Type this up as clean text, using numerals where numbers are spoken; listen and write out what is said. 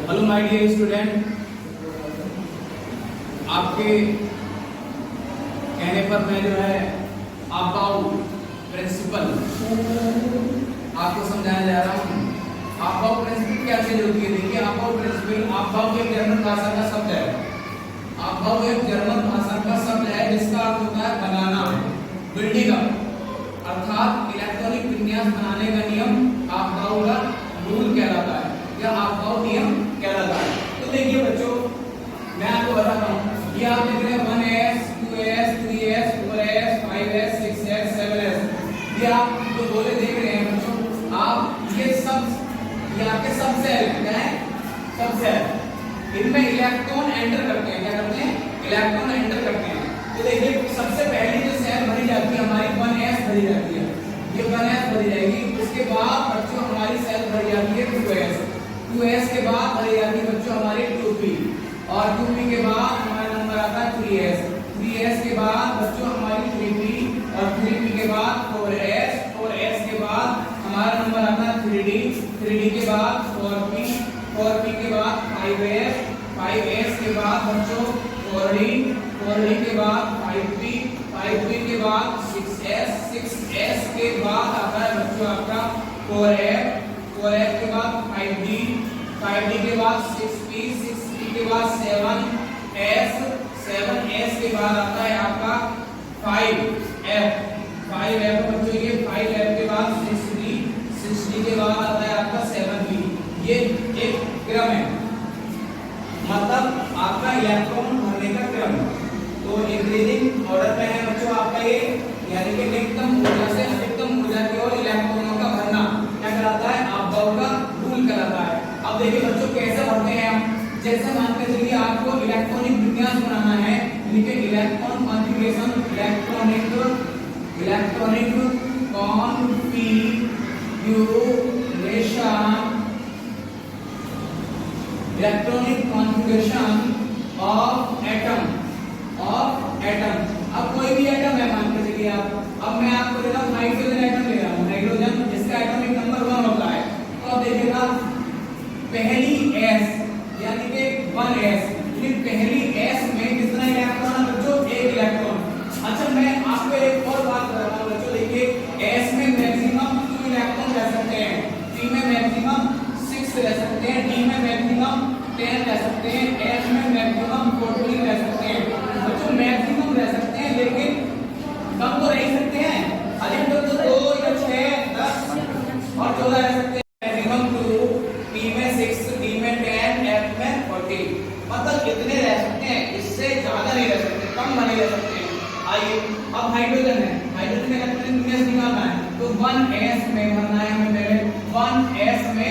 Hello my dear student, आपके कहने पर मैं जो है अबाउट प्रिंसिपल आपको समझाने जा रहा हूँ। अबाउट प्रिंसिपल क्या चीज होती है? देखिए, अबाउट प्रिंसिपल अबाउट एक जर्मन भाषा का शब्द है। अबाउट एक जर्मन भाषा का शब्द है जिसका अर्थ होता है बनाना, बिल्डिंग अप, अर्थात इलेक्ट्रॉनिक विन्यास बनाने का नियम अबाउट का रूल कहलाता है या अबाउट नियम कहलाता है। तो देखिए बच्चों, मैं आपको बताता हूँ, ये आप देख रहे हैं 1s 2s 3s 4s 5s 6s 7s, ये आप जो गोले देख रहे हैं बच्चों, आप ये आपके सब सेल क्या है? सब सेल, इनमें इलेक्ट्रॉन एंटर करते हैं। क्या करते हैं? इलेक्ट्रॉन एंटर करते हैं। तो देखिए, सबसे पहली जो सेल भरी जाती है हमारी 1s भरी जाती है, ये 1s भरी जाएगी। उसके बाद बच्चों हमारी सेल भरी जाती है 2s के बाद भरी जाती है बच्चों हमारी 2p, और 2p के बाद हमारा नंबर आता है 3s के बाद बच्चों हमारी 3p, और 3p के बाद 4s के बाद हमारा नंबर आता है 3d के बाद 4p के बाद 5s के बाद बच्चों 4d के बाद 5p के बाद 6s के बाद आता है बच्चों आपका 4f के बाद 5d के बाद 6p के बाद 7s के बाद आता है आपका 5f बच्चों, ये 5f के बाद 6d के बाद आता है आपका 7b। ये एक क्रम है, मतलब आपका इलेक्ट्रॉन भरने का क्रम। तो इंक्रीजिंग ऑर्डर में है बच्चों आपका ये, यानी कि निम्नतम ऊर्जा से अधिकतम ऊर्जा की ओर इलेक्ट्रॉनों का भरना क्या कहलाता है? अबाउट का रूल कहलाता है। अब देखिए बच्चों, कैसे भरते हैं हम? जैसे मान के चलिए आपको इलेक्ट्रॉनिक विन्यास बनाना है, यानी कि electron configuration, electronic configuration of atom. अब कोई भी एटम है, मान के चलिए आप, अब मैं आपको ले रहा हूं हाइड्रोजन एटम ले रहा हूं, हाइड्रोजन जिसका एटॉमिक नंबर 1 होता है। तो अब देखिएगा, पहली s यानी कि 1s, ये पहली s में कितना इलेक्ट्रॉन है बच्चों? 1 इलेक्ट्रॉन। अच्छा, मैं आपको एक और बात बता रहा हूं बच्चों, देखिए s में मैक्सिमम 2 इलेक्ट्रॉन रह सकते हैं, p में मैक्सिमम 6 रह सकते हैं, d में मैक्सिमम 10 रह सकते हैं, f में मैक्सिमम 14 रह सकते हैं। बच्चों मैक्सिमम रह सकते हैं, लेकिन कम तो रह सकते हैं, अधिकतम तो 2 या 6 10 और 14 रह सकते हैं। मैक्सिमम 2, p में 6, d में 10, f में 14, मतलब इतने रह सकते हैं, इससे ज्यादा नहीं रह सकते, कम नहीं रह सकते। आइए, अब हाइड्रोजन है, हाइड्रोजन का इलेक्ट्रॉनिक विन्यास निकालना है, तो 1s में भरना है हमें। पहले 1s में